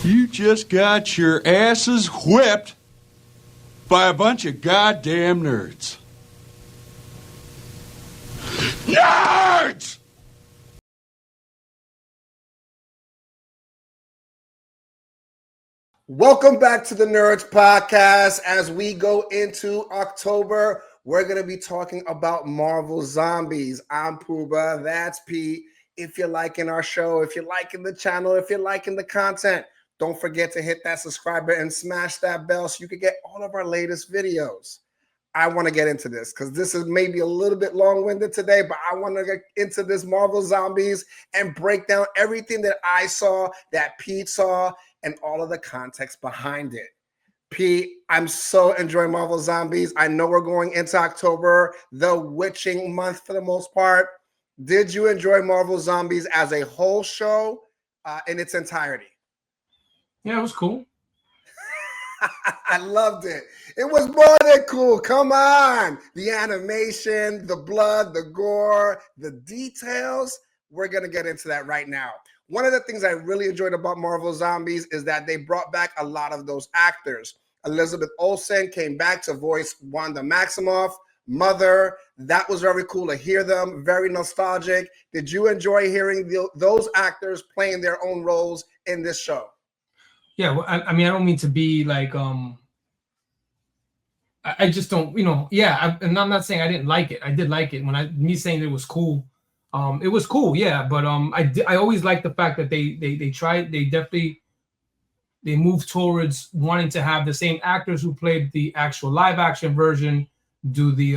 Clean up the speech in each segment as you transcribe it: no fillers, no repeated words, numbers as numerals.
You just got your asses whipped by a bunch of goddamn nerds. Nerds! Welcome back to the Nerds Podcast. As we go into October, we're going to be talking about Marvel Zombies. I'm Pooba, that's Pete. If you're liking our show, if you're liking the channel, if you're liking the content, don't forget to hit that subscribe button and smash that bell so you can get all of our latest videos. I want to get into this because this is maybe a little bit long-winded today, but I want to get into this Marvel Zombies and break down everything that I saw, that Pete saw, and all of the context behind it. Pete, I'm so enjoying Marvel Zombies. I know we're going into October, the witching month for the most part. Did you enjoy Marvel Zombies as a whole show in its entirety? Yeah, it was cool. I loved it. It was more than cool. Come on. The animation, the blood, the gore, the details. We're going to get into that right now. One of the things I really enjoyed about Marvel Zombies is that they brought back a lot of those actors. Elizabeth Olsen came back to voice Wanda Maximoff, Mother. That was very cool to hear them. Very nostalgic. Did you enjoy hearing those actors playing their own roles in this show? Yeah, well, I mean, I don't mean to be like, I just don't, and I'm not saying I didn't like it. I did like it. Me saying it was cool, it was cool, yeah. But I always liked the fact that they moved towards wanting to have the same actors who played the actual live action version do the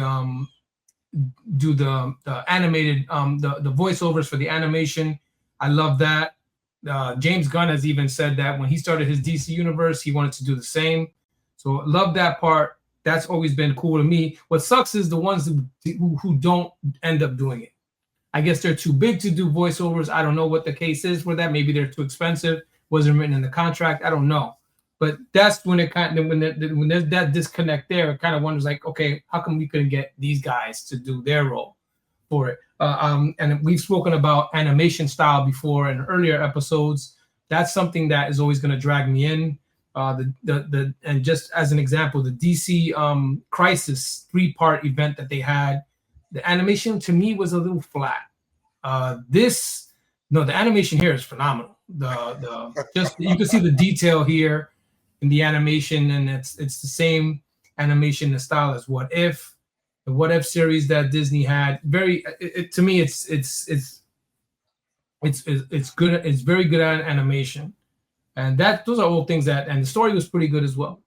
animated the voiceovers for the animation. I love that. James Gunn has even said that when he started his DC universe, he wanted to do the same. So love that part. That's always been cool to me. What sucks is the ones who don't end up doing it. I guess they're too big to do voiceovers. I don't know what the case is for that. Maybe they're too expensive. Wasn't written in the contract. I don't know. But that's when it kind of when there's that disconnect there. It kind of wonders like, okay, how come we couldn't get these guys to do their role for it? And we've spoken about animation style before in earlier episodes. That's something that is always going to drag me in. And just as an example, the DC Crisis 3-part event that they had, the animation to me was a little flat. The animation here is phenomenal. Just you can see the detail here in the animation, and it's the same animation and style as What If. The What If series that Disney had, to me, it's good. It's very good at animation, and those are all things and the story was pretty good as well.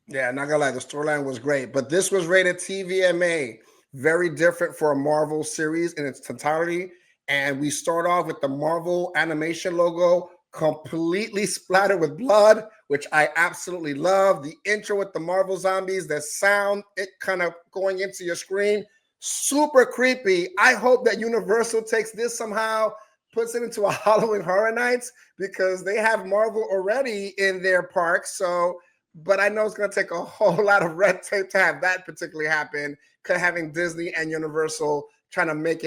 Yeah, not gonna lie, the storyline was great, but this was rated TVMA, very different for a Marvel series in its entirety. And we start off with the Marvel animation logo, completely splattered with blood, which I absolutely love. The intro with the Marvel Zombies, the sound, it kind of going into your screen, super creepy. I hope that Universal takes this somehow, puts it into a Halloween Horror Nights, because they have Marvel already in their parks. But I know it's going to take a whole lot of red tape to have that particularly happen, having Disney and Universal trying to make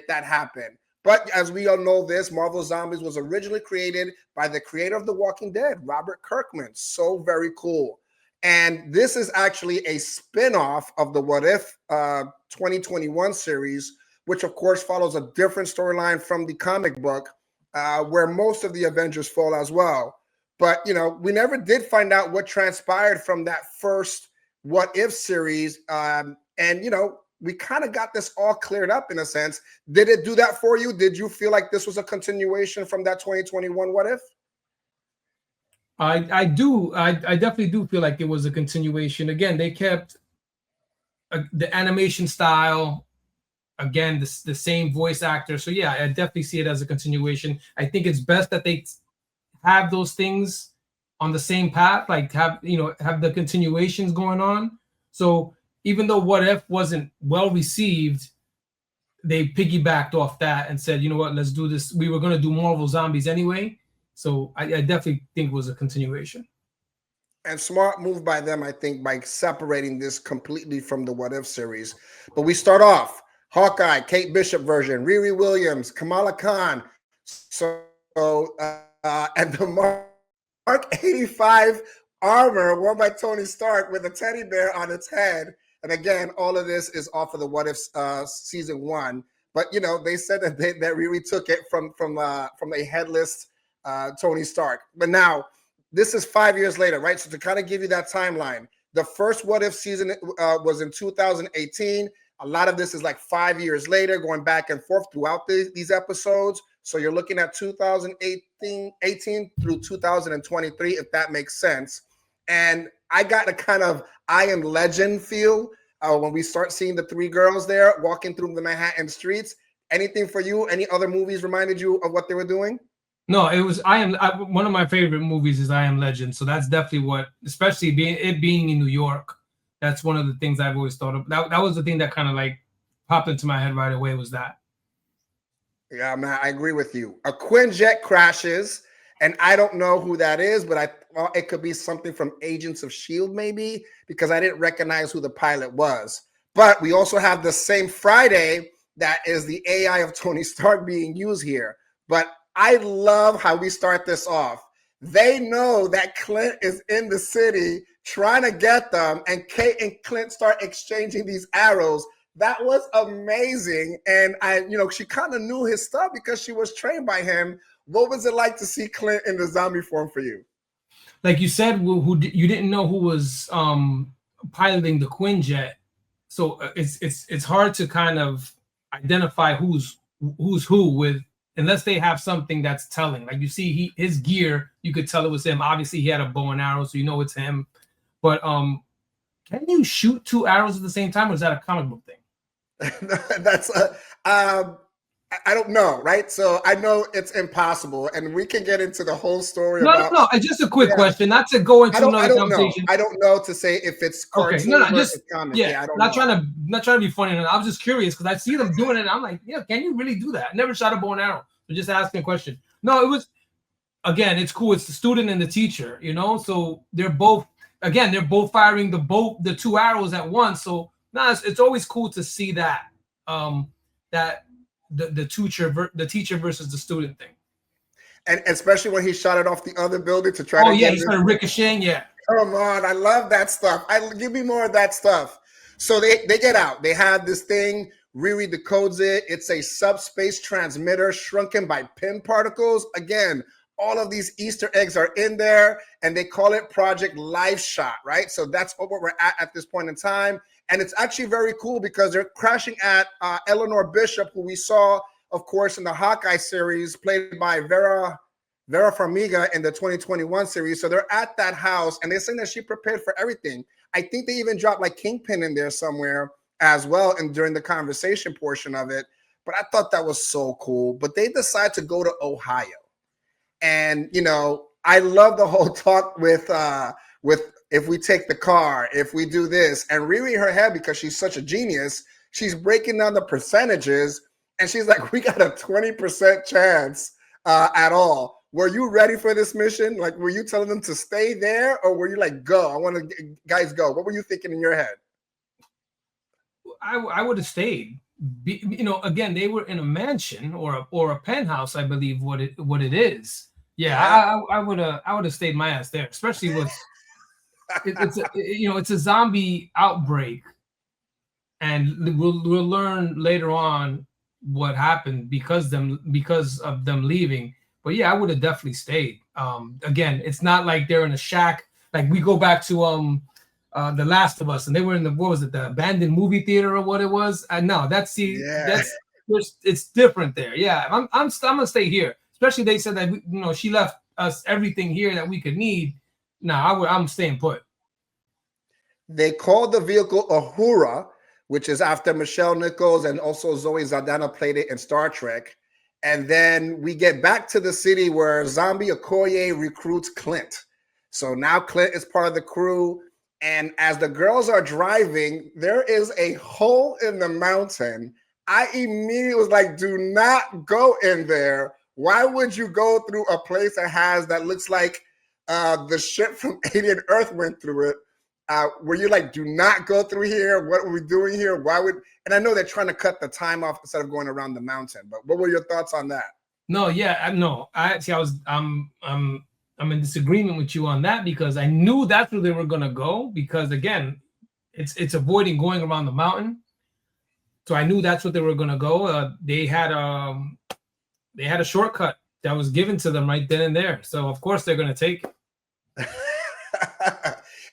that happen. But as we all know, Marvel Zombies was originally created by the creator of The Walking Dead, Robert Kirkman. So very cool. And this is actually a spin-off of the What If 2021 series, which of course follows a different storyline from the comic book, where most of the Avengers fall as well. But, we never did find out what transpired from that first What If series. We kind of got this all cleared up in a sense. Did it do that for you? Did you feel like this was a continuation from that 2021 What If? I do. I definitely do feel like it was a continuation. Again, they kept the animation style. Again, the same voice actor. So yeah, I definitely see it as a continuation. I think it's best that they have those things on the same path, like have the continuations going on. So even though What If wasn't well received, they piggybacked off that and said, you know what, let's do this. We were going to do Marvel Zombies anyway. So I definitely think it was a continuation. And smart move by them, I think, by separating this completely from the What If series. But we start off, Hawkeye, Kate Bishop version, Riri Williams, Kamala Khan. And the Mark 85 armor worn by Tony Stark with a teddy bear on its head. And again, all of this is off of the What If season 1. But you know, they said that that Riri took it from a headless Tony Stark. But now this is 5 years later, right? So to kind of give you that timeline, the first What If season was in 2018. A lot of this is like 5 years later, going back and forth throughout these episodes. So you're looking at 2018 through 2023, if that makes sense. And I got a kind of I Am Legend feel when we start seeing the 3 girls there walking through the Manhattan streets. Anything for you? Any other movies reminded you of what they were doing? No, it was one of my favorite movies is I Am Legend. So that's definitely what, especially being in New York, that's one of the things I've always thought of. That was the thing that kind of like popped into my head right away was that. Yeah, man, I agree with you. A Quinjet crashes, and I don't know who that is, but it could be something from Agents of S.H.I.E.L.D. maybe, because I didn't recognize who the pilot was. But we also have the same Friday that is the AI of Tony Stark being used here. But I love how we start this off. They know that Clint is in the city trying to get them, and Kate and Clint start exchanging these arrows. That was amazing. And she kind of knew his stuff because she was trained by him. What was it like to see Clint in the zombie form for you? Like you said, you didn't know who was piloting the Quinjet, so it's hard to kind of identify who's who with unless they have something that's telling. Like you see his gear, you could tell it was him. Obviously, he had a bow and arrow, so you know it's him. But can you shoot 2 arrows at the same time, or is that a comic book thing? That's I don't know, right? So I know it's impossible, and we can get into the whole story. No. Just a quick question, not to go into another conversation. I don't know to say if it's cartoon versus comic. Yeah, I don't know. Not trying to be funny. I was just curious because I see them doing it. And I'm like, yeah, can you really do that? I never shot a bow and arrow. So just asking a question. No, it was again. It's cool. It's the student and the teacher. So they're both firing the 2 arrows at once. So it's always cool to see that that the teacher versus the student thing, and especially when he shot it off the other building to try. He started ricocheting. Yeah, come on, I love that stuff. Give me more of that stuff. So they get out. They have this thing. Riri decodes it. It's a subspace transmitter shrunken by PIM particles. Again, all of these Easter eggs are in there, and they call it Project Live Shot, right? So that's what we're at this point in time. And it's actually very cool because they're crashing at Eleanor Bishop, who we saw, of course, in the Hawkeye series, played by Vera Farmiga in the 2021 series. So they're at that house, and they're saying that she prepared for everything. I think they even dropped like Kingpin in there somewhere as well, and during the conversation portion of it. But I thought that was so cool. But they decide to go to Ohio. And, I love the whole talk with if we take the car, if we do this, and Riri, her head, because she's such a genius, she's breaking down the percentages, and she's like, we got a 20% chance at all. Were you ready for this mission? Like, were you telling them to stay there, or were you like, go? I want to guys go. What were you thinking in your head? I would have stayed. Again, they were in a mansion or a penthouse, I believe what it is. Yeah, I would have stayed my ass there, especially with it's a zombie outbreak, and we'll learn later on what happened because of them leaving. But yeah, I would have definitely stayed. Again, it's not like they're in a shack. Like we go back to The Last of Us, and they were in the abandoned movie theater or what it was. No, it's different there. Yeah, I'm gonna stay here. Especially they said that she left us everything here that we could need. No, I'm staying put. They called the vehicle Uhura, which is after Michelle Nichols, and also Zoe Saldana played it in Star Trek. And then we get back to the city where Zombie Okoye recruits Clint. So now Clint is part of the crew. And as the girls are driving, there is a hole in the mountain. I immediately was like, do not go in there. Why would you go through a place that looks like the ship from Alien Earth went through it? Were you like, do not go through here? What are we doing here? And I know they're trying to cut the time off instead of going around the mountain, but what were your thoughts on that? No, yeah, no. I'm I'm in disagreement with you on that because I knew that's where they were gonna go. Because again, it's avoiding going around the mountain, so I knew that's what they were gonna go. They had a shortcut that was given to them right then and there, so of course they're gonna take it.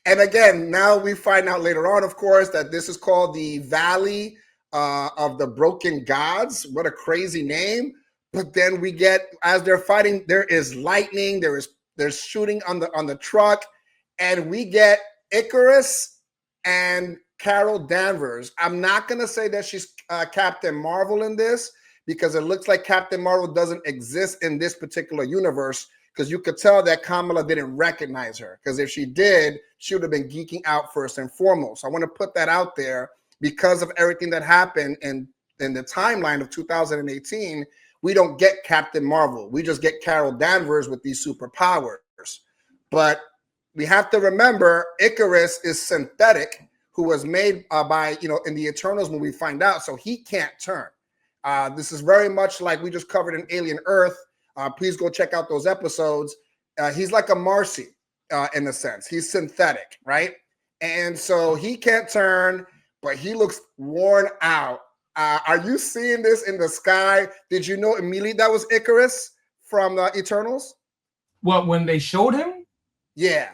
And again, now we find out later on, of course, that this is called the Valley of the Broken Gods. What a crazy name! But then we get, as they're fighting, there is lightning, there's shooting on the truck, and we get Ikaris and Carol Danvers. I'm not gonna say that she's Captain Marvel in this because it looks like Captain Marvel doesn't exist in this particular universe, because you could tell that Kamala didn't recognize her, because if she did, she would have been geeking out first and foremost. I want to put that out there because of everything that happened in the timeline of 2018. We don't get Captain Marvel. We just get Carol Danvers with these superpowers. But we have to remember Ikaris is synthetic, who was made by, in the Eternals when we find out, so he can't turn. This is very much like we just covered in Alien Earth. Please go check out those episodes. He's like a Marcy in a sense. He's synthetic, right? And so he can't turn, but he looks worn out. Are you seeing this in the sky? Did you know immediately that was Ikaris from the Eternals? Well, when they showed him? Yeah.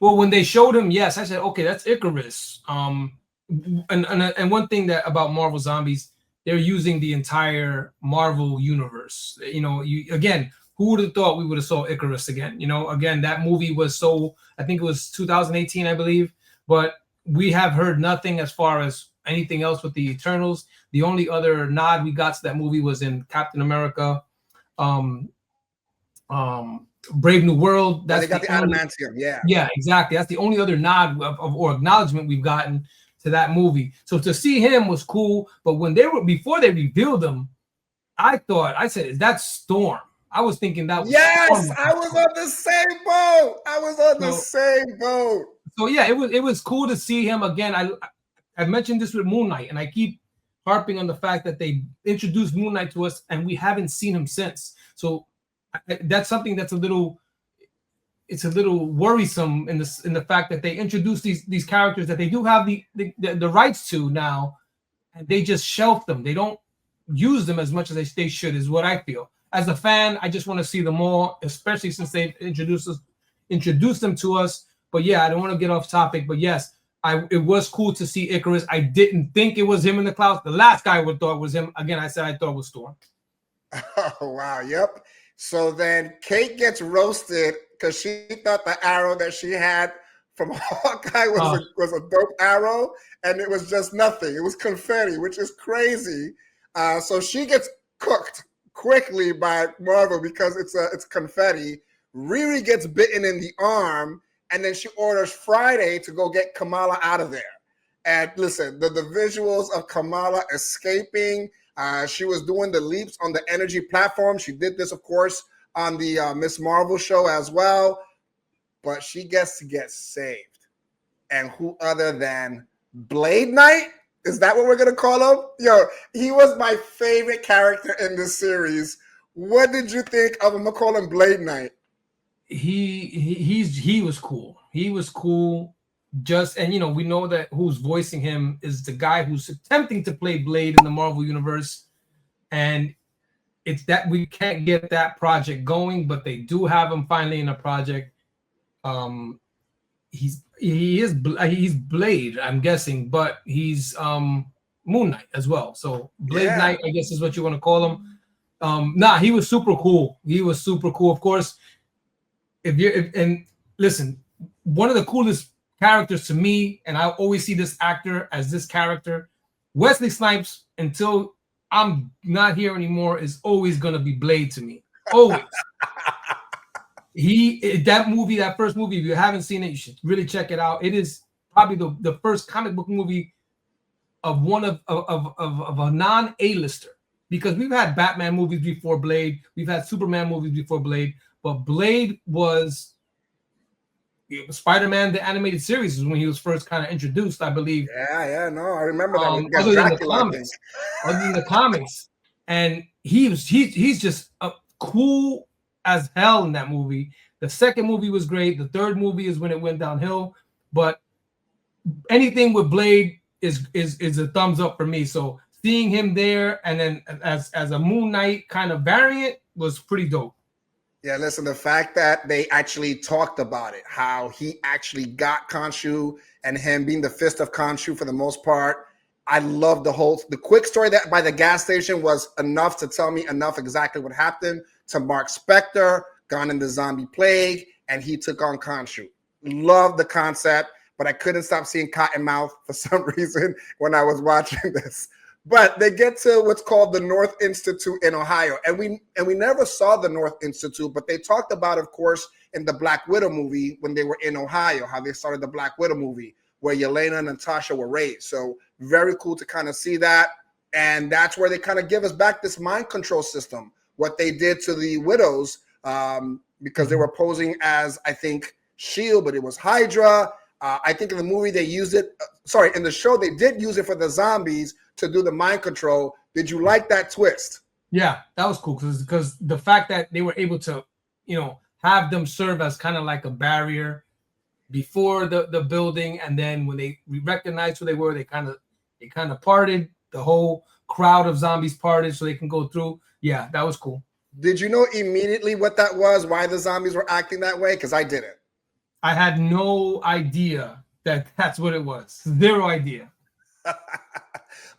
Well, when they showed him, yes, I said, okay, that's Ikaris. And one thing that about Marvel Zombies, they're using the entire Marvel universe. Again, who would have thought we would have saw Ikaris again? Again, that movie was I think it was 2018, I believe, but we have heard nothing as far as anything else with the Eternals. The only other nod we got to that movie was in Captain America, Brave New World. They got the adamantium, yeah. Yeah, exactly. That's the only other nod or acknowledgement we've gotten to that movie. So to see him was cool, but before they revealed him, I said, is that Storm? I was thinking that was Storm. I was on the same boat. So yeah, it was cool to see him again. I mentioned this with Moon Knight, and I keep harping on the fact that they introduced Moon Knight to us and we haven't seen him since. So that's something that's a little worrisome in the fact that they introduced these characters that they do have the rights to now, and they just shelf them. They don't use them as much as they should, is what I feel. As a fan, I just want to see them all, especially since they've introduced them to us. But yeah, I don't want to get off topic, but yes, it was cool to see Ikaris. I didn't think it was him in the clouds. The last guy I would thought was him. Again, I said I thought it was Storm. Oh, wow. Yep. So then Kate gets roasted because she thought the arrow that she had from Hawkeye was a dope arrow, and it was just nothing. It was confetti, which is crazy. So she gets cooked quickly by Marvel because it's confetti. Riri gets bitten in the arm, and then she orders Friday to go get Kamala out of there. And listen, the visuals of Kamala escaping, she was doing the leaps on the energy platform. She did this, of course, on the Miss Marvel show as well. But she gets to get saved. And who other than Blade Knight? Is that what we're going to call him? Yo, he was my favorite character in this series. What did you think of him? I'm going to call him Blade Knight. He was cool. He was cool. And we know that who's voicing him is the guy who's attempting to play Blade in the Marvel universe, and it's that we can't get that project going, but they do have him finally in a project. He's Blade, I'm guessing, but he's Moon Knight as well. So Blade Knight, I guess, is what you want to call him. He was super cool. He was super cool. Of course, and listen, one of the coolest characters to me, and I always see this actor as this character, Wesley Snipes, until I'm not here anymore, is always going to be Blade to me. Always. That first movie, if you haven't seen it, you should really check it out. It is probably the first comic book movie of a non-A-lister, because we've had Batman movies before Blade, we've had Superman movies before Blade, but Blade was Spider-Man, the animated series, is when he was first kind of introduced, I believe. I remember that. Other than the comics, and he's just cool as hell in that movie. The second movie was great. The third movie is when it went downhill. But anything with Blade is a thumbs up for me. So seeing him there and then as a Moon Knight kind of variant was pretty dope. Yeah, listen, the fact that they actually talked about it, how he actually got Khonshu and him being the fist of Khonshu for the most part. I love the quick story that by the gas station was enough to tell me enough exactly what happened to Mark Spector, gone in the zombie plague, and he took on Khonshu. Love the concept, but I couldn't stop seeing Cottonmouth for some reason when I was watching this. But they get to what's called the North Institute in Ohio. And we never saw the North Institute, but they talked about, of course, in the Black Widow movie when they were in Ohio, how they started the Black Widow movie, where Yelena and Natasha were raised. So very cool to kind of see that. And that's where they kind of give us back this mind control system, what they did to the widows, because they were posing as, I think, S.H.I.E.L.D., but it was Hydra. I think in the movie they used it. In the show they did use it for the zombies to do the mind control. Did you like that twist? Yeah, that was cool because the fact that they were able to, have them serve as kind of like a barrier before the building, and then when they recognized who they were, they kind of parted. The whole crowd of zombies parted so they can go through. Yeah, that was cool. Did you know immediately what that was? Why the zombies were acting that way? Because I didn't. I had no idea that that's what it was. Zero idea.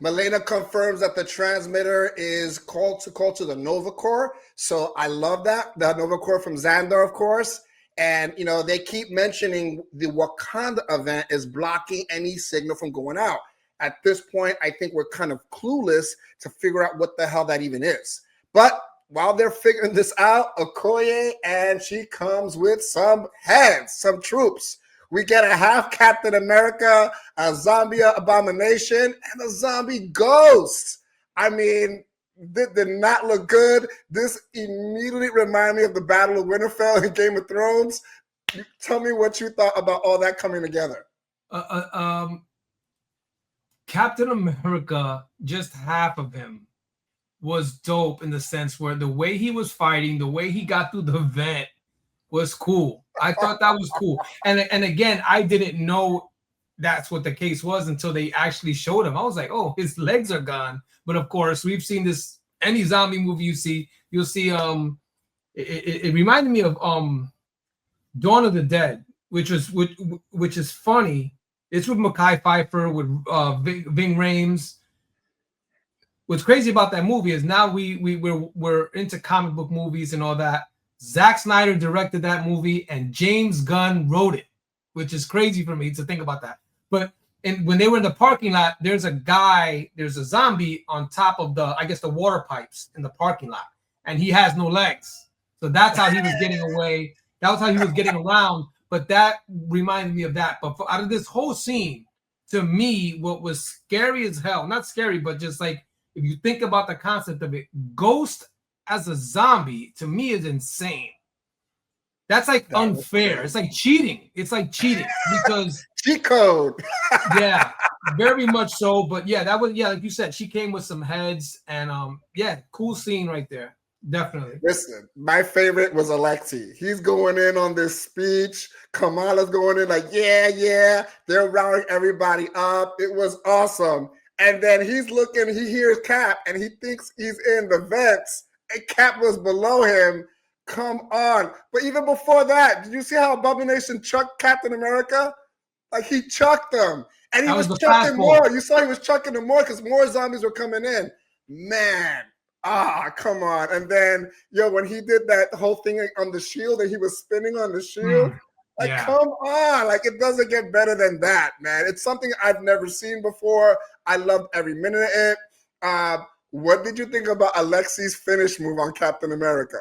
Milena confirms that the transmitter is called to the Nova Corps. So I love that. The Nova Corps from Xandar, of course. And, they keep mentioning the Wakanda event is blocking any signal from going out. At this point, I think we're kind of clueless to figure out what the hell that even is. But while they're figuring this out, Okoye, and she comes with some heads, some troops. We get a half Captain America, a zombie abomination, and a zombie ghost. I mean, did not look good. This immediately reminded me of the Battle of Winterfell in Game of Thrones. Tell me what you thought about all that coming together. Captain America, just half of him, was dope in the sense where the way he was fighting, the way he got through the vent was cool. I thought that was cool. And again, I didn't know that's what the case was until they actually showed him. I was like, oh, his legs are gone. But of course, we've seen this, any zombie movie you'll see it reminded me of Dawn of the Dead, which is funny. It's with Mekhi Phifer, with Ving Rhames. What's crazy about that movie is now we're into comic book movies and all that. Zack Snyder directed that movie and James Gunn wrote it, which is crazy for me to think about that. But when they were in the parking lot, there's a zombie on top of the water pipes in the parking lot, and he has no legs. So that's how he was getting away. That was how he was getting around. But that reminded me of that. But out of this whole scene, to me, what was scary as hell, not scary, but just like, if you think about the concept of it, Ghost as a zombie, to me, is insane. That's like unfair. It's like cheating. Because cheat code. Yeah, very much so. But yeah, like you said, she came with some heads, and cool scene right there. Definitely. Listen, my favorite was Alexei. He's going in on this speech. Kamala's going in like, yeah. They're rounding everybody up. It was awesome. And then he's looking, he hears Cap, and he thinks he's in the vents, and Cap was below him. Come on. But even before that, did you see how Abomination chucked Captain America? Like, he chucked them. And he was chucking more. You saw he was chucking them more because more zombies were coming in. Man. Come on. And then, when he did that whole thing on the shield and he was spinning on the shield, come on. Like, it doesn't get better than that, man. It's something I've never seen before. I loved every minute of it. What did you think about Alexei's finish move on Captain America?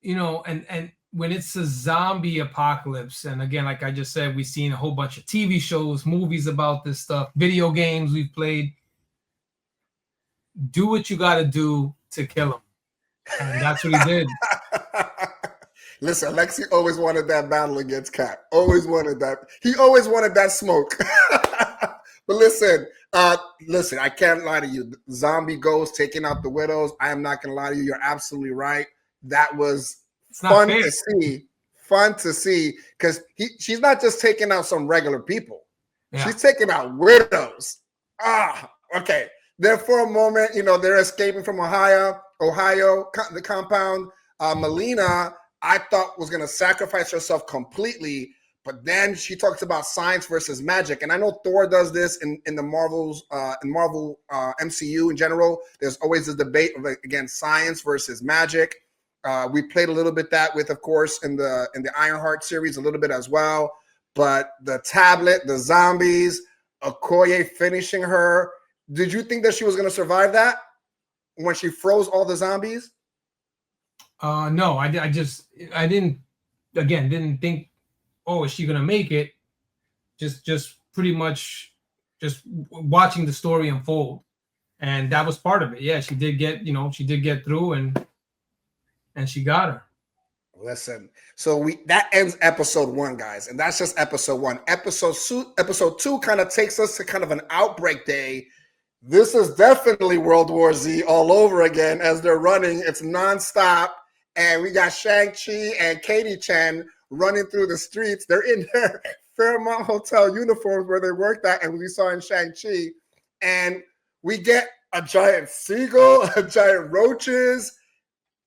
And when it's a zombie apocalypse, and again, like I just said, we've seen a whole bunch of TV shows, movies about this stuff, video games we've played. Do what you got to do to kill him. And that's what he did. Listen, Alexei always wanted that battle against Cap. Always wanted that. He always wanted that smoke. But listen, I can't lie to you. Zombie Ghost taking out the widows. I am not going to lie to you. You're absolutely right. That was It's not fun fair. to see. Fun to see because she's not just taking out some regular people. Yeah. She's taking out widows. Okay. There for a moment, they're escaping from Ohio, the compound. Melina, I thought was going to sacrifice herself completely, but then she talks about science versus magic. And I know Thor does this in the Marvel MCU in general. There's always this debate of, again, science versus magic. We played a little bit that with, of course, in the Ironheart series a little bit as well. But the tablet, the zombies, Okoye finishing her. Did you think that she was going to survive that when she froze all the zombies? No, I didn't think, oh, is she going to make it? Just pretty much just watching the story unfold. And that was part of it. Yeah, she did get through and she got her. Listen, so that ends episode 1, guys, and that's just episode 1. Episode 2 kind of takes us to kind of an outbreak day. This is definitely World War Z all over again as they're running. It's nonstop, and we got Shang-Chi and Katie Chen running through the streets. They're in their Fairmont Hotel uniforms where they worked at, and we saw in Shang-Chi, and we get a giant seagull, a giant roaches.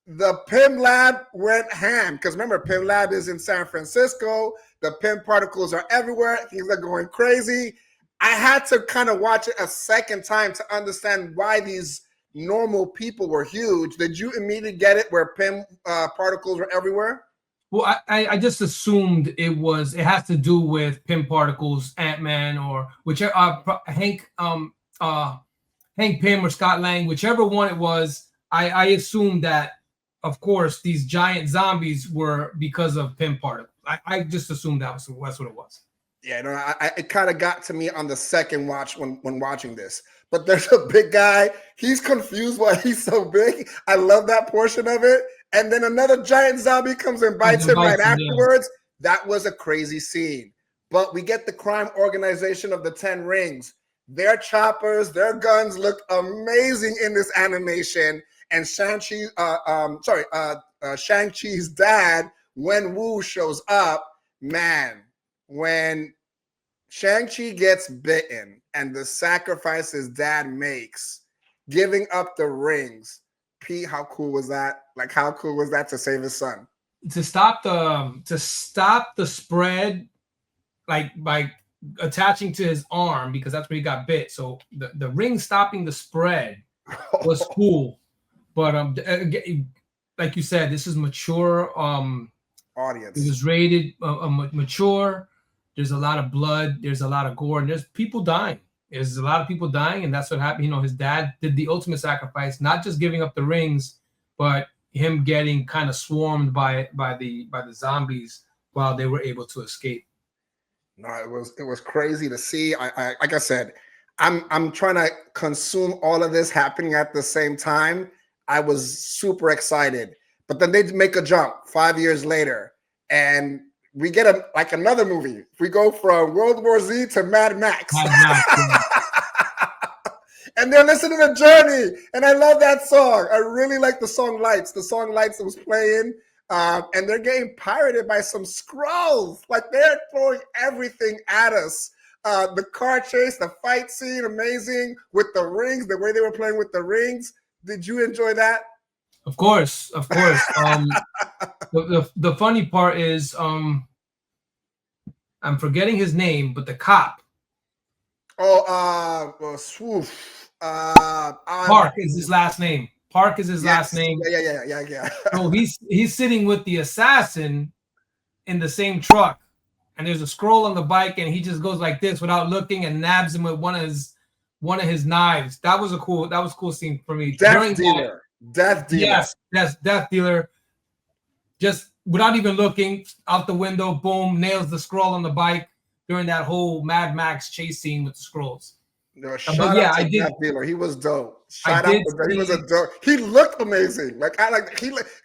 The Pym Lab went ham because remember, Pym Lab is in San Francisco. The Pym particles are everywhere. Things are going crazy. I had to kind of watch it a second time to understand why these normal people were huge. Did you immediately get it where Pym particles were everywhere? Well, I just assumed it has to do with Pym particles, Ant-Man, or whichever Hank Pym or Scott Lang, whichever one it was. I assumed that, of course, these giant zombies were because of Pym particles. I just assumed that's what it was. Yeah, no, it kind of got to me on the second watch when watching this. But there's a big guy. He's confused why he's so big. I love that portion of it. And then another giant zombie comes and bites him right afterwards. Yeah. That was a crazy scene. But we get the crime organization of the 10 Rings. Their choppers, their guns look amazing in this animation. And Shang-Chi's dad, Wen-Wu, shows up. Man, when Shang-Chi gets bitten and the sacrifice his dad makes, giving up the rings, Pete, how cool was that? Like, how cool was that to save his son? To stop the spread, like by attaching to his arm, because that's where he got bit. So the ring stopping the spread was cool. But like you said, this is mature audience. It was rated mature. There's a lot of blood. There's a lot of gore, and there's people dying. There's a lot of people dying, and that's what happened. His dad did the ultimate sacrifice, not just giving up the rings, but him getting kind of swarmed by the zombies while they were able to escape. No, it was crazy to see. I like I said, I'm trying to consume all of this happening at the same time. I was super excited, but then they make a jump 5 years later, and we get another movie. We go from World War Z to Mad Max. And they're listening to Journey, and I love that song. I really like the song Lights. The song Lights that was playing, and they're getting pirated by some Skrulls. Like, they're throwing everything at us. The car chase, the fight scene, amazing with the rings, the way they were playing with the rings. Did you enjoy that? Of course. The funny part is, I'm forgetting his name, but the cop. Park is his last name. Park is his last name. Yeah. So he's sitting with the assassin in the same truck, and there's a Skrull on the bike, and he just goes like this without looking and nabs him with one of his knives. That was a cool scene for me. Death Dealer. Yes, Death Dealer. Just without even looking out the window, boom, nails the Skrull on the bike during that whole Mad Max chase scene with the Skrulls. No, shout out to Death Dealer. He was dope. He was a dope. He looked amazing.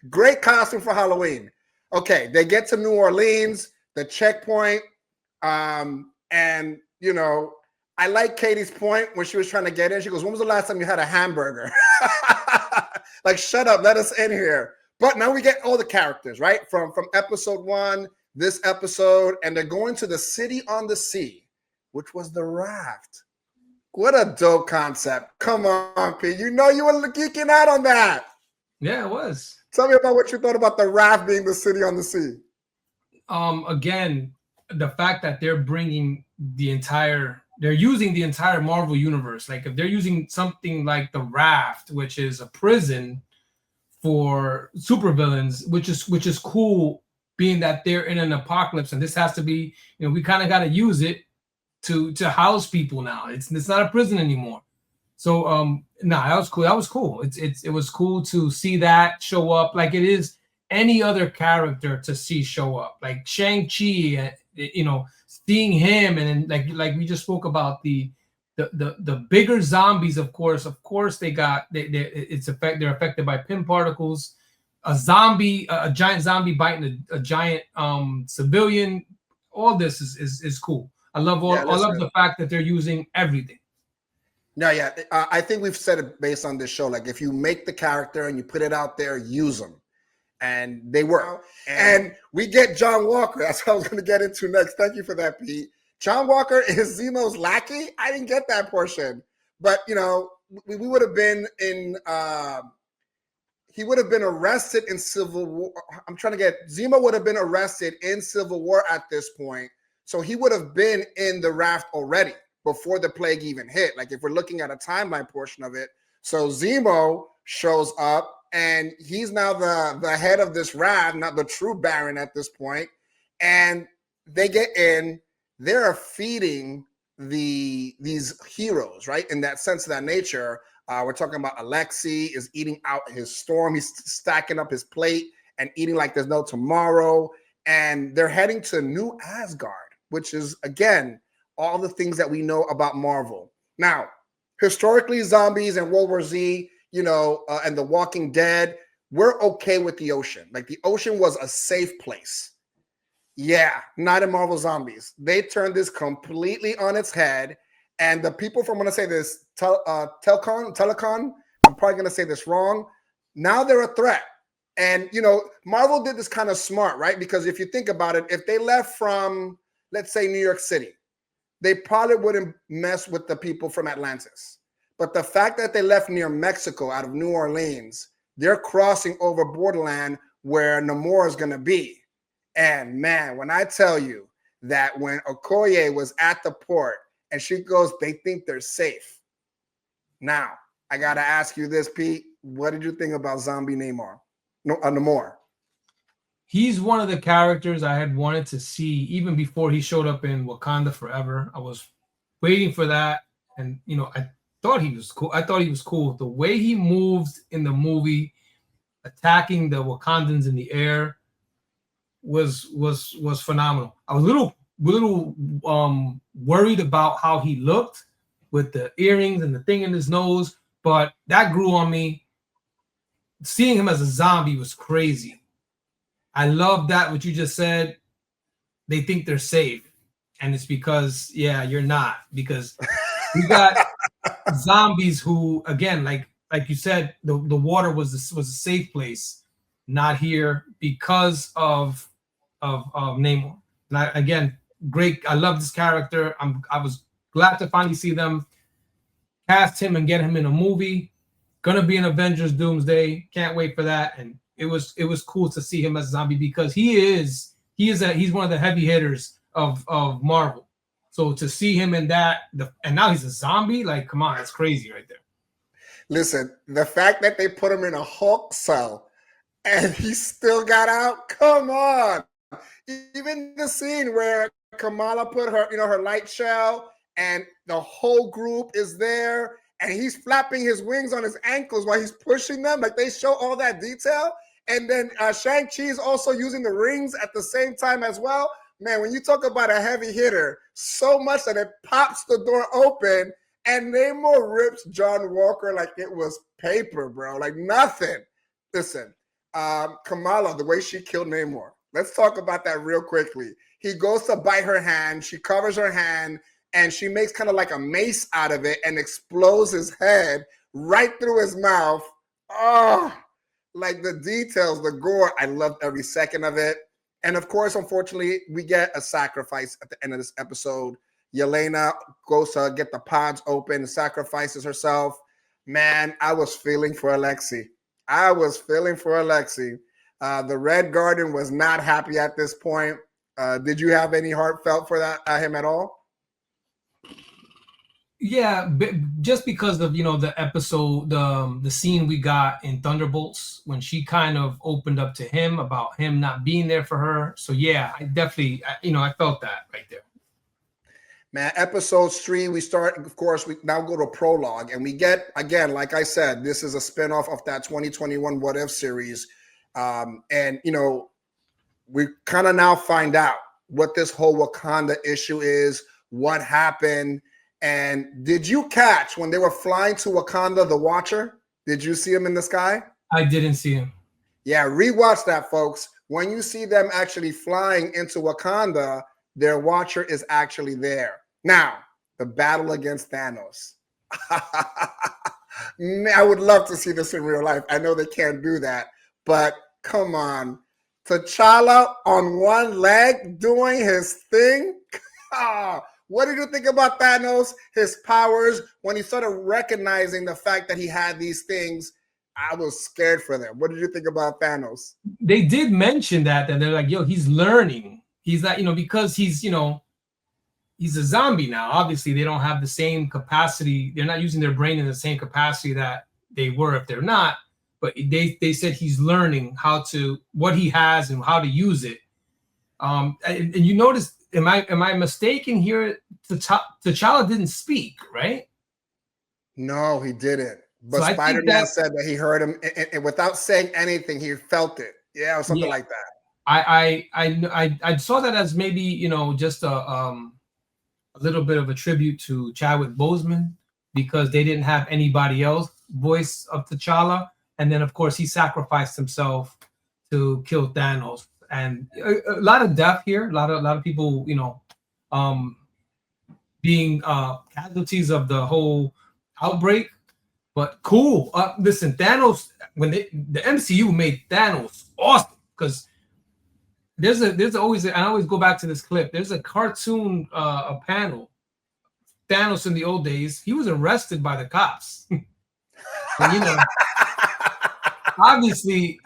Great costume for Halloween. Okay, they get to New Orleans, the checkpoint, and I like Katie's point when she was trying to get in. She goes, "When was the last time you had a hamburger?" Like, shut up, let us in here. But now we get all the characters, right? From episode 1, this episode, and they're going to the city on the sea, which was the raft. What a dope concept. Come on, P. You know you were geeking out on that. Yeah, it was. Tell me about what you thought about the raft being the city on the sea. Again, the fact that they're using the entire Marvel universe. Like if they're using something like the raft, which is a prison for supervillains, which is cool, being that they're in an apocalypse, and this has to be, we kind of got to use it to house people now. It's not a prison anymore. So that was cool. That was cool. It was cool to see that show up, like it is any other character to see show up, like Shang-Chi, seeing him, and then like we just spoke about the bigger zombies. Of course they're affected by pin particles. A giant zombie biting a giant civilian. All this is cool. I love the fact that they're using everything. No, yeah, I think we've said it based on this show. Like if you make the character and you put it out there, use them, and they work. And we get John Walker. That's what I was going to get into next. Thank you for that, Pete. John Walker is Zemo's lackey. I didn't get that portion, but we would have been in. He would have been arrested in Civil War. Zemo would have been arrested in Civil War at this point, so he would have been in the raft already before the plague even hit. Like if we're looking at a timeline portion of it, so Zemo shows up and he's now the head of this raft, not the true Baron at this point, and they get in. They're feeding these heroes, right? In that sense, of that nature. We're talking about Alexei is eating out his storm. He's stacking up his plate and eating like there's no tomorrow. And they're heading to New Asgard, which is, again, all the things that we know about Marvel. Now, historically, zombies and World War Z, and The Walking Dead, we're okay with the ocean. Like the ocean was a safe place. Yeah, not in Marvel Zombies. They turned this completely on its head. And the people from, I'm going to say this, Telecon, I'm probably going to say this wrong. Now they're a threat. And, Marvel did this kind of smart, right? Because if you think about it, if they left from, let's say, New York City, they probably wouldn't mess with the people from Atlantis. But the fact that they left near Mexico out of New Orleans, they're crossing over borderland where Namor is going to be. And, man, when I tell you that when Okoye was at the port, and she goes, they think they're safe. Now, I got to ask you this, Pete. What did you think about Zombie Namor? Namor. He's one of the characters I had wanted to see even before he showed up in Wakanda Forever. I was waiting for that. And, I thought he was cool. The way he moved in the movie, attacking the Wakandans in the air was phenomenal. I was a little worried about how he looked with the earrings and the thing in his nose, but that grew on me. Seeing him as a zombie was crazy. I love that what you just said. They think they're safe, and it's because you're not, because we got zombies who, again, like you said, the water was a safe place, not here because of Namor. And great. I love this character. I was glad to finally see them cast him and get him in a movie. Gonna be in Avengers Doomsday. Can't wait for that. And it was cool to see him as a zombie because he's one of the heavy hitters of Marvel. So to see him in that, and now he's a zombie, like, come on, that's crazy right there. Listen, the fact that they put him in a Hulk cell and he still got out, come on. Even the scene where Kamala put her, her light shell, and the whole group is there, and he's flapping his wings on his ankles while he's pushing them. Like, they show all that detail. And then Shang-Chi is also using the rings at the same time as well. Man, when you talk about a heavy hitter, so much that it pops the door open, and Namor rips John Walker like it was paper, bro. Like nothing. Listen, Kamala, the way she killed Namor. Let's talk about that real quickly. He goes to bite her hand. She covers her hand, and she makes kind of like a mace out of it and explodes his head right through his mouth. Oh, Like the details, the gore, I loved every second of it. And of course, unfortunately, we get a sacrifice at the end of this episode. Yelena goes to get the pods open, sacrifices herself. Man, I was feeling for Alexei. I was feeling for Alexei. The Red Garden was not happy at this point. Did you have any heartfelt for that him at all? Yeah, just because of the episode, the scene we got in Thunderbolts when she kind of opened up to him about him not being there for her. So yeah, I definitely, I felt that right there. Man, episode 3, we start, of course, we now go to prologue, and we get, again, like I said, this is a spinoff of that 2021 What If series. And we kind of now find out what this whole Wakanda issue is, what happened. And did you catch when they were flying to Wakanda, the Watcher? Did you see him in the sky? I didn't see him. Yeah, rewatch that, folks. When you see them actually flying into Wakanda, their Watcher is actually there. Now, the battle against Thanos. I would love to see this in real life. I know they can't do that, but come on. T'Challa on one leg doing his thing? What did you think about Thanos, his powers? When he started recognizing the fact that he had these things, I was scared for them. What did you think about Thanos? They did mention that they're like, yo, he's learning. He's not, because he's a zombie now. Obviously, they don't have the same capacity. They're not using their brain in the same capacity that they were if they're not. But they said he's learning what he has and how to use it. And you notice, am I mistaken here? T'Challa didn't speak, right? No, he didn't. But So Spider-Man said that he heard him, and without saying anything, he felt it. Yeah, or something like that. I saw that as maybe just a little bit of a tribute to Chadwick Boseman, because they didn't have anybody else voice of T'Challa, and then of course he sacrificed himself to kill Thanos, and a lot of death here, a lot of people being casualties of the whole outbreak. But cool. Listen, Thanos, when the MCU made Thanos awesome, because there's always, I always go back to this clip. There's a cartoon a panel. Thanos in the old days, he was arrested by the cops. And, obviously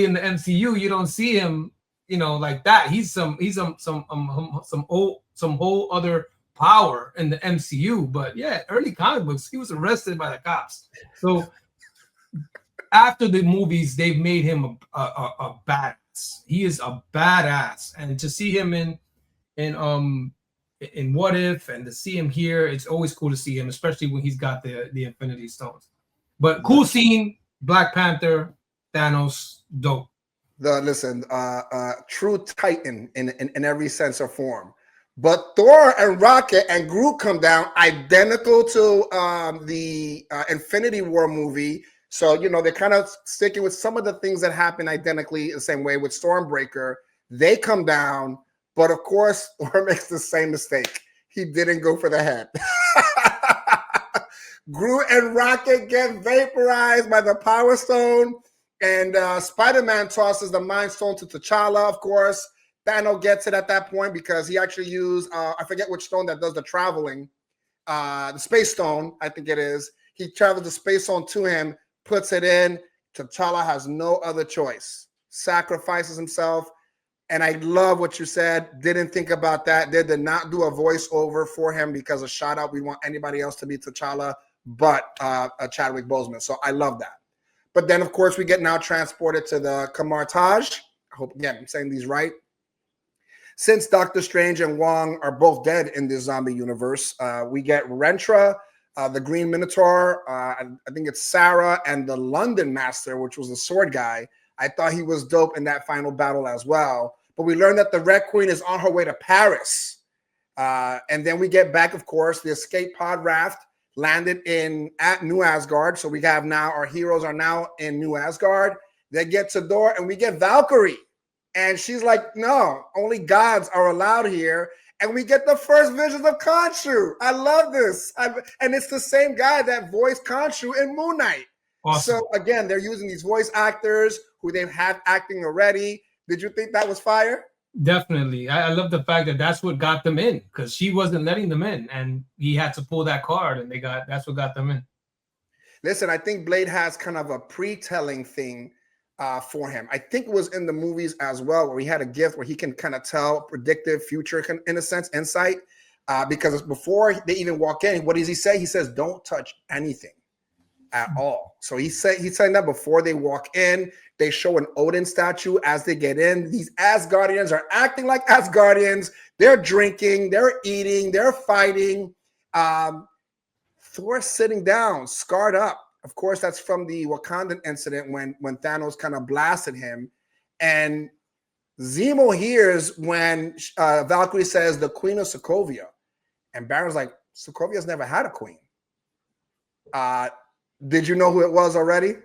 in the MCU, you don't see him, like that. He's some whole other power in the MCU. But yeah, early comic books, he was arrested by the cops. So after the movies, they've made him a badass. He is a badass, and to see him in What If, and to see him here, it's always cool to see him, especially when he's got the Infinity Stones. But cool scene, Black Panther, Thanos, dope. True Titan in every sense or form. But Thor and Rocket and Groot come down identical to the Infinity War movie. So, they're kind of sticking with some of the things that happen identically the same way with Stormbreaker. They come down, but of course, Thor makes the same mistake. He didn't go for the head. Groot and Rocket get vaporized by the Power Stone, and Spider-Man tosses the Mind Stone to T'Challa, of course. Thanos gets it at that point because he actually used, I forget which stone that does the traveling, the Space Stone, I think it is. He travels the Space Stone to him, puts it in. T'Challa has no other choice. Sacrifices himself. And I love what you said. Didn't think about that. They did not do a voiceover for him because of shout out. We want anybody else to be T'Challa but Chadwick Boseman. So I love that. But then, of course, we get now transported to the Kamar Taj. I hope, again, I'm saying these right. Since Doctor Strange and Wong are both dead in this zombie universe, we get Rentra, the Green Minotaur, I think it's Sarah, and the London Master, which was the sword guy. I thought he was dope in that final battle as well. But we learned that the Red Queen is on her way to Paris. And then we get back, of course, the escape pod raft landed at New Asgard. So we have now, our heroes are now in New Asgard. They get to door and we get Valkyrie. And she's like, no, only gods are allowed here. And we get the first visions of Khonshu. I love this. And it's the same guy that voiced Khonshu in Moon Knight. Awesome. So again, they're using these voice actors who they've had acting already. Did you think that was fire? Definitely. I love the fact that that's what got them in, because she wasn't letting them in, and he had to pull that card, and that's what got them in. Listen, I think Blade has kind of a pre-telling thing for him. I think it was in the movies as well, where he had a gift where he can kind of tell predictive future, in a sense, insight. Because before they even walk in, what does he say? He says, "Don't touch anything at all." So he's saying that before they walk in. They show an Odin statue as they get in. These Asgardians are acting like Asgardians. They're drinking, they're eating, they're fighting. Thor sitting down, scarred up. Of course, that's from the Wakandan incident when Thanos kind of blasted him. And Zemo hears when Valkyrie says the Queen of Sokovia. And Baron's like, Sokovia's never had a queen. Did you know who it was already?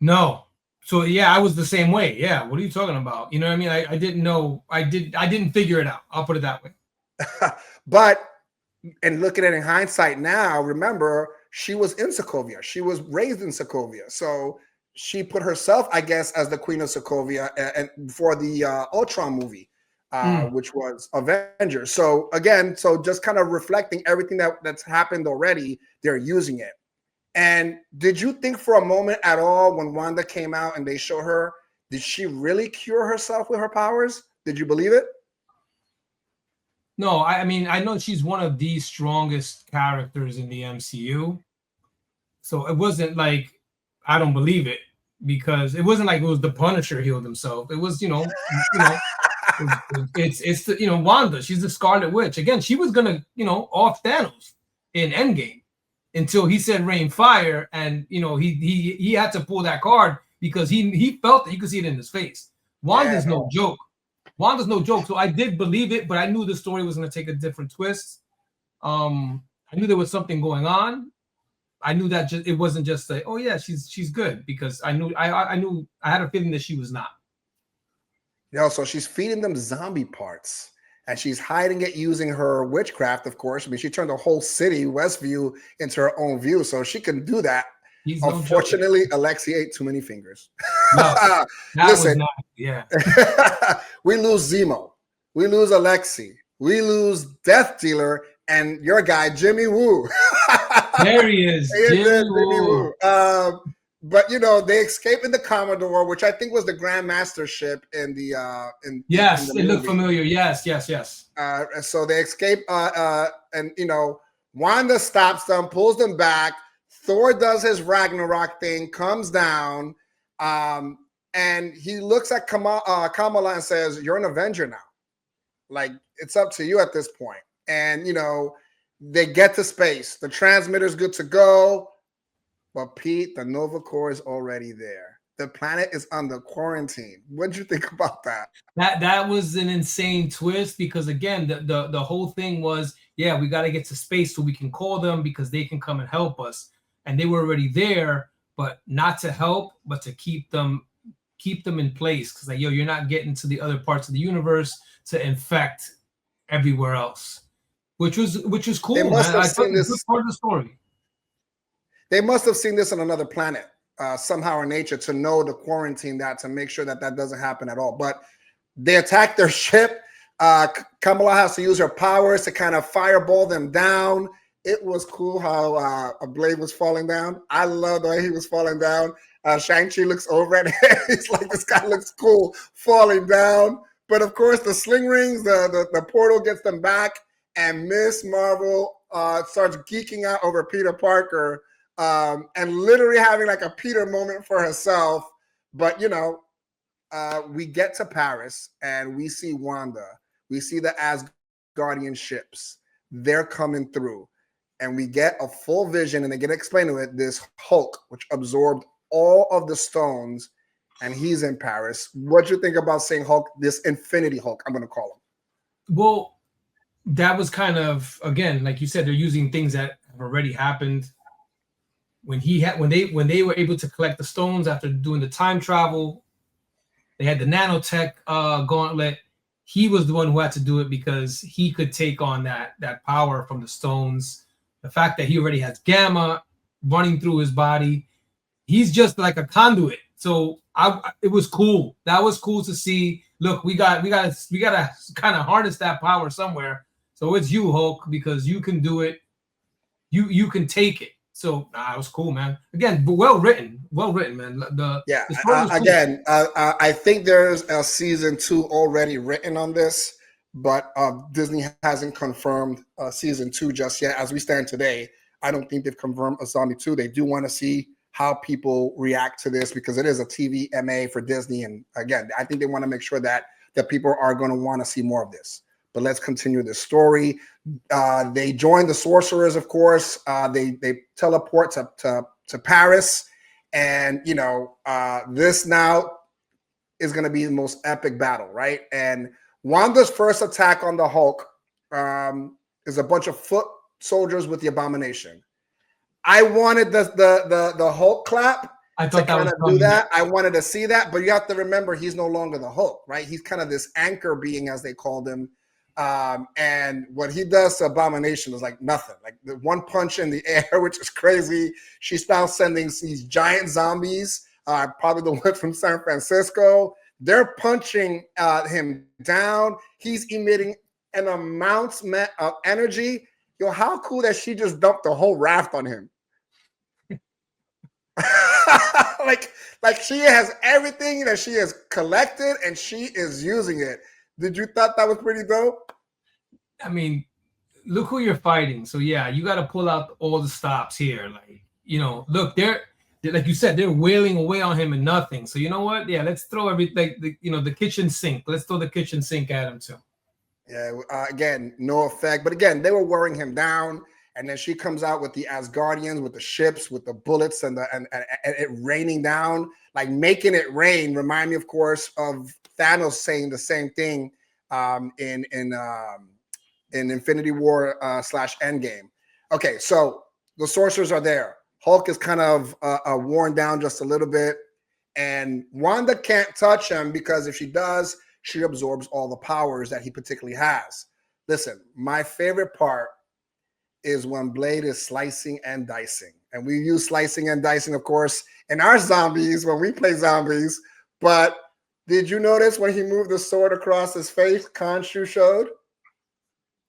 No. So yeah, I was the same way. Yeah. What are you talking about? You know what I mean? I didn't know. I didn't figure it out. I'll put it that way. But and looking at it in hindsight now, remember, she was in Sokovia. She was raised in Sokovia. So she put herself, I guess, as the Queen of Sokovia and for the Ultron movie, which was Avengers. So again, just kind of reflecting everything that's happened already, they're using it. And did you think for a moment at all when Wanda came out and they show her, did she really cure herself with her powers? Did you believe it? No, I mean, I know she's one of the strongest characters in the MCU. So it wasn't like, I don't believe it, because it wasn't like it was the Punisher healed himself. It was, it's the, Wanda, she's the Scarlet Witch. Again, she was going to, off Thanos in Endgame until he said rain fire. And, he had to pull that card because he felt that you could see it in his face. Wanda's no joke. Wanda's no joke. So I did believe it, but I knew the story was going to take a different twist. I knew there was something going on. I knew that it wasn't just like, oh yeah, she's good, because I knew I had a feeling that she was not. So she's feeding them zombie parts, and she's hiding it using her witchcraft, of course. I mean, she turned the whole city, Westview, into her own view, so she can do that. Unfortunately, Alexei ate too many fingers. No, listen, we lose Zemo, we lose Alexei, we lose Death Dealer, and your guy Jimmy Woo. There he is, Jimmy Woo. But they escape in the Commodore, which I think was the Grandmaster ship in the yes, in the it looked familiar. Yes. So they escape, and Wanda stops them, pulls them back. Thor does his Ragnarok thing, comes down, and he looks at Kamala and says, "You're an Avenger now. Like, it's up to you at this point." And they get to space. The transmitter's good to go. But Pete, the Nova Corps is already there. The planet is under quarantine. What did you think about that? That was an insane twist, because again, the whole thing was, yeah, we got to get to space so we can call them because they can come and help us. And they were already there, but not to help, but to keep them in place. Because you're not getting to the other parts of the universe to infect everywhere else, which was cool. They must have seen this part of the story. They must have seen this on another planet, somehow or nature, to know to quarantine that, to make sure that doesn't happen at all. But they attack their ship. Kamala has to use her powers to kind of fireball them down. It was cool how a Blade was falling down. I love the way he was falling down. Shang-Chi looks over at him. He's like, this guy looks cool falling down. But of course, the sling rings, the portal gets them back, and Miss Marvel starts geeking out over Peter Parker. And literally having like a Peter moment for herself. But, we get to Paris and we see Wanda. We see the Asgardian ships. They're coming through. And we get a full vision, and they get explained to it, this Hulk, which absorbed all of the stones, and he's in Paris. What do you think about seeing Hulk, this Infinity Hulk, I'm going to call him? Well, that was kind of, again, like you said, they're using things that have already happened. When they were able to collect the stones after doing the time travel, they had the nanotech gauntlet. He was the one who had to do it because he could take on that power from the stones. The fact that he already has gamma running through his body, he's just like a conduit. So it was cool. That was cool to see. Look, we gotta kind of harness that power somewhere. So it's you, Hulk, because you can do it. You can take it. So it was cool, man. Again, but well written, man. The story was cool. I think there's a season 2 already written on this, but Disney hasn't confirmed season 2 just yet. As we stand today, I don't think they've confirmed a Zombie 2. They do want to see how people react to this because it is a TVMA for Disney, and again, I think they want to make sure that people are going to want to see more of this. But let's continue the story. They join the sorcerers, of course. They teleport to Paris, and this now is going to be the most epic battle, right? And Wanda's first attack on the Hulk is a bunch of foot soldiers with the Abomination. I wanted the Hulk clap. I thought to kind of do that. I wanted to see that, but you have to remember he's no longer the Hulk, right? He's kind of this anchor being, as they called him. And what he does to Abomination is like nothing, like the one punch in the air, which is crazy. She's now sending these giant zombies, probably the one from San Francisco. They're punching him down. He's emitting an amount of energy. Yo, how cool that she just dumped the whole raft on him. like she has everything that she has collected and she is using it. Did you thought that was pretty dope? I mean, look who you're fighting. So yeah, you got to pull out all the stops here. Like, look, they're like you said, they're wailing away on him and nothing. So you know what? Yeah, let's throw everything. The kitchen sink. Let's throw the kitchen sink at him too. Yeah. Again, no effect. But again, they were wearing him down. And then she comes out with the Asgardians, with the ships, with the bullets, and it raining down, like making it rain. Remind me, of course, of Thanos saying the same thing in Infinity War / Endgame. Okay, so the sorcerers are there. Hulk is kind of worn down just a little bit, and Wanda can't touch him because if she does, she absorbs all the powers that he particularly has. Listen, my favorite part is when Blade is slicing and dicing. And we use slicing and dicing, of course, in our zombies when we play zombies. But did you notice when he moved the sword across his face, Khonshu showed?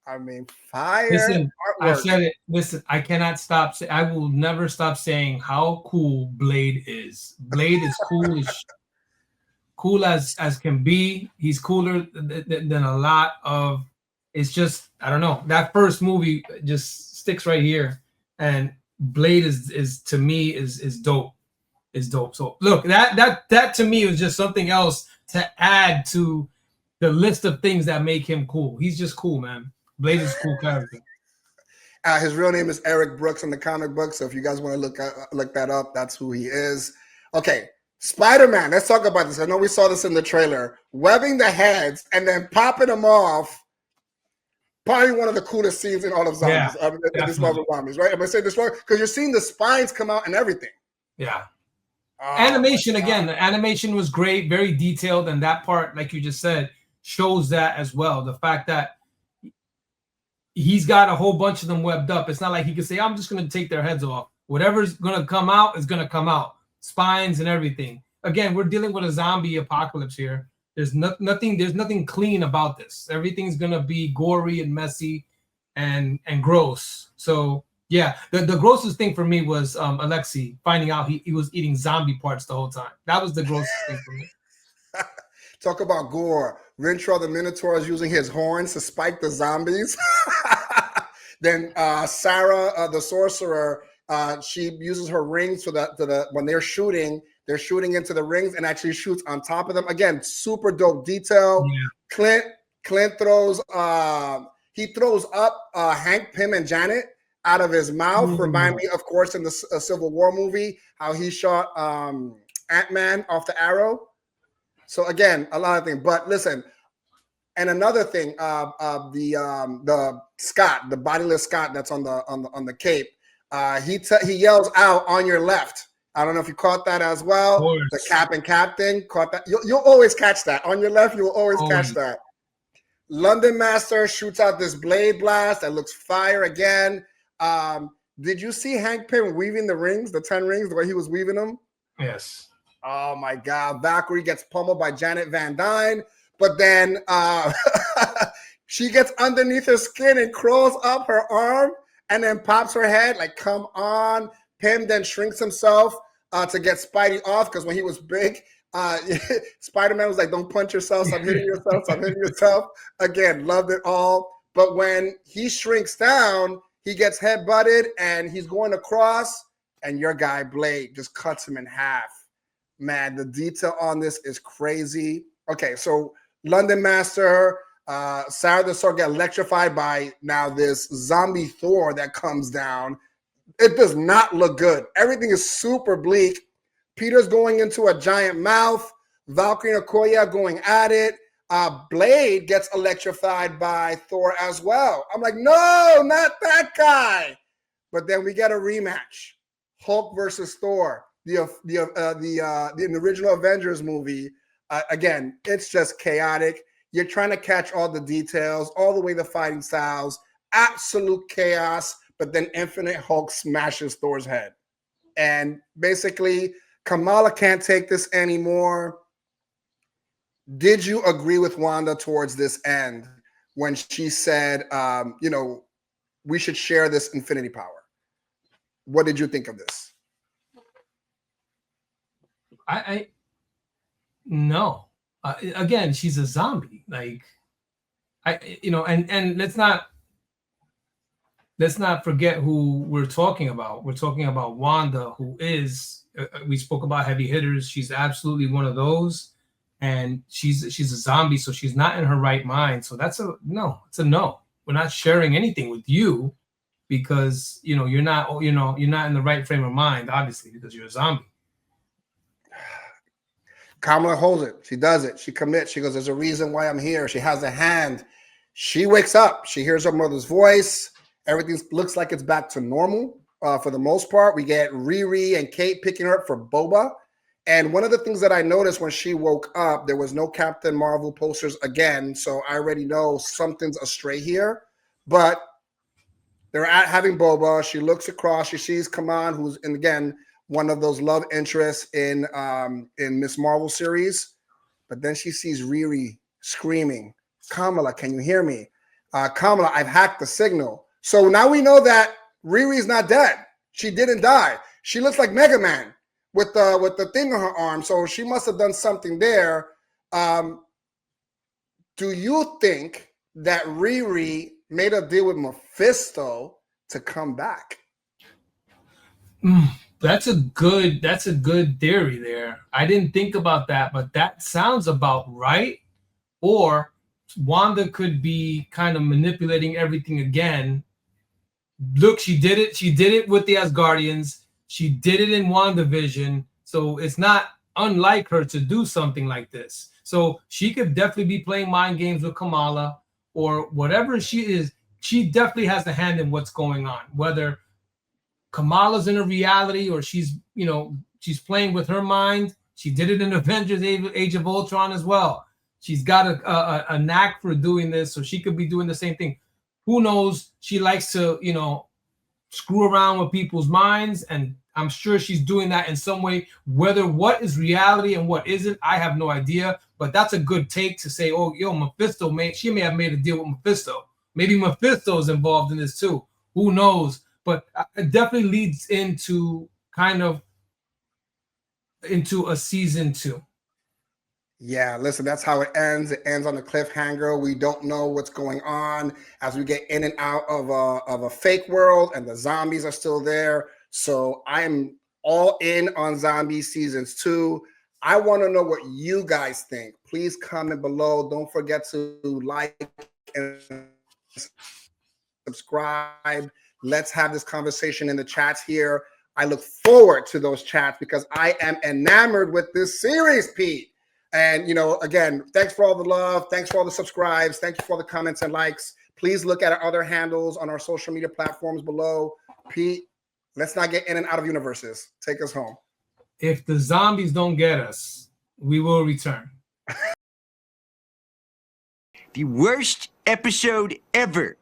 I mean, fire. Listen, artwork. I said it. Listen, I cannot stop. I will never stop saying how cool Blade is. Blade is cool as can be. He's cooler than a lot of. It's just, I don't know. That first movie just sticks right here, and Blade is to me is dope. Is dope. So look, that to me was just something else to add to the list of things that make him cool. He's just cool, man. Blade is a cool character. His real name is Eric Brooks in the comic book. So if you guys want to look that up, that's who he is. Okay, Spider-Man. Let's talk about this. I know we saw this in the trailer. Webbing the heads and then popping them off. Probably one of the coolest scenes in all of zombies. Yeah, this Marvel zombies, right? I'm gonna say this one because you're seeing the spines come out and everything. Yeah. Animation again. The animation was great, very detailed, and that part, like you just said, shows that as well. The fact that he's got a whole bunch of them webbed up. It's not like he can say, "I'm just gonna take their heads off." Whatever's gonna come out is gonna come out. Spines and everything. Again, we're dealing with a zombie apocalypse here. There's nothing clean about this. Everything's gonna be gory and messy and gross. So yeah, the grossest thing for me was Alexei finding out he was eating zombie parts the whole time. That was the grossest thing for me. Talk about gore. Rintrah the Minotaur is using his horns to spike the zombies. Then Sarah the sorcerer, she uses her rings when they're shooting into the rings and actually shoots on top of them. Again, super dope detail. Yeah. Clint throws he throws up Hank Pym and Janet out of his mouth. Remind me, of course, in the Civil War movie, how he shot Ant-Man off the arrow. So again, a lot of things. But listen, and another thing, the Scott, the bodiless Scott that's on the cape, he yells out, "On your left." I don't know if you caught that as well. The Cap and Captain caught that. You'll always catch that. On your left, you'll always catch that. London Master shoots out this blade blast that looks fire again. Did you see Hank Pym weaving the rings, the 10 rings, the way he was weaving them? Yes. Oh my God. Valkyrie gets pummeled by Janet Van Dyne, but then she gets underneath her skin and crawls up her arm and then pops her head. Like, come on. Pym then shrinks himself to get Spidey off, because when he was big, Spider-Man was like, don't punch yourself. Stop hitting yourself. Stop hitting yourself. Again, loved it all. But when he shrinks down, he gets head-butted and he's going across, and your guy Blade just cuts him in half. Man, the detail on this is crazy. Okay, so London Master, Sarah the Sword get electrified by now this zombie Thor that comes down. It does not look good. Everything is super bleak. Peter's going into a giant mouth. Valkyrie and Okoye going at it. Blade gets electrified by Thor as well. I'm like, no, not that guy. But then we get a rematch. Hulk versus Thor. The original Avengers movie. Again, it's just chaotic. You're trying to catch all the details, all the way the fighting styles. Absolute chaos. But then Infinite Hulk smashes Thor's head. And basically, Kamala can't take this anymore. Did you agree with Wanda towards this end when she said, we should share this infinity power? What did you think of this? No. Again, she's a zombie. Like, and let's not forget who we're talking about. We're talking about Wanda, who is, we spoke about heavy hitters. She's absolutely one of those. And she's a zombie, so she's not in her right mind. So that's a no. It's a no. We're not sharing anything with you because you're not in the right frame of mind, obviously, because you're a zombie. Kamala holds it. She does it. She commits. She goes, there's a reason why I'm here. She has a hand. She wakes up. She hears her mother's voice. Everything looks like it's back to normal for the most part. We get Riri and Kate picking her up for Boba. And one of the things that I noticed when she woke up, there was no Captain Marvel posters again. So I already know something's astray here. But they're having Boba. She looks across. She sees Kaman, who's, and again, one of those love interests in Miss Marvel series. But then she sees Riri screaming, Kamala, can you hear me? Kamala, I've hacked the signal. So now we know that Riri's not dead. She didn't die. She looks like Mega Man with the thing on her arm. So she must have done something there. Do you think that Riri made a deal with Mephisto to come back? That's a good theory there. I didn't think about that, but that sounds about right. Or Wanda could be kind of manipulating everything again. Look, she did it. She did it with the Asgardians. She did it in WandaVision. So it's not unlike her to do something like this. So she could definitely be playing mind games with Kamala or whatever she is. She definitely has a hand in what's going on, whether Kamala's in a reality or she's playing with her mind. She did it in Avengers Age of Ultron as well. She's got a knack for doing this, so she could be doing the same thing. Who knows? She likes to, screw around with people's minds, and I'm sure she's doing that in some way. Whether what is reality and what isn't, I have no idea. But that's a good take to say, oh, Mephisto, she may have made a deal with Mephisto. Maybe Mephisto is involved in this too. Who knows? But it definitely leads into a season 2. Yeah, listen, that's how it ends. It ends on a cliffhanger. We don't know what's going on as we get in and out of a fake world, and the zombies are still there. So I'm all in on Zombie Seasons 2. I want to know what you guys think. Please comment below. Don't forget to like and subscribe. Let's have this conversation in the chats here. I look forward to those chats because I am enamored with this series, Pete. And, again, thanks for all the love. Thanks for all the subscribes. Thank you for all the comments and likes. Please look at our other handles on our social media platforms below. Pete, let's not get in and out of universes. Take us home. If the zombies don't get us, we will return. The worst episode ever.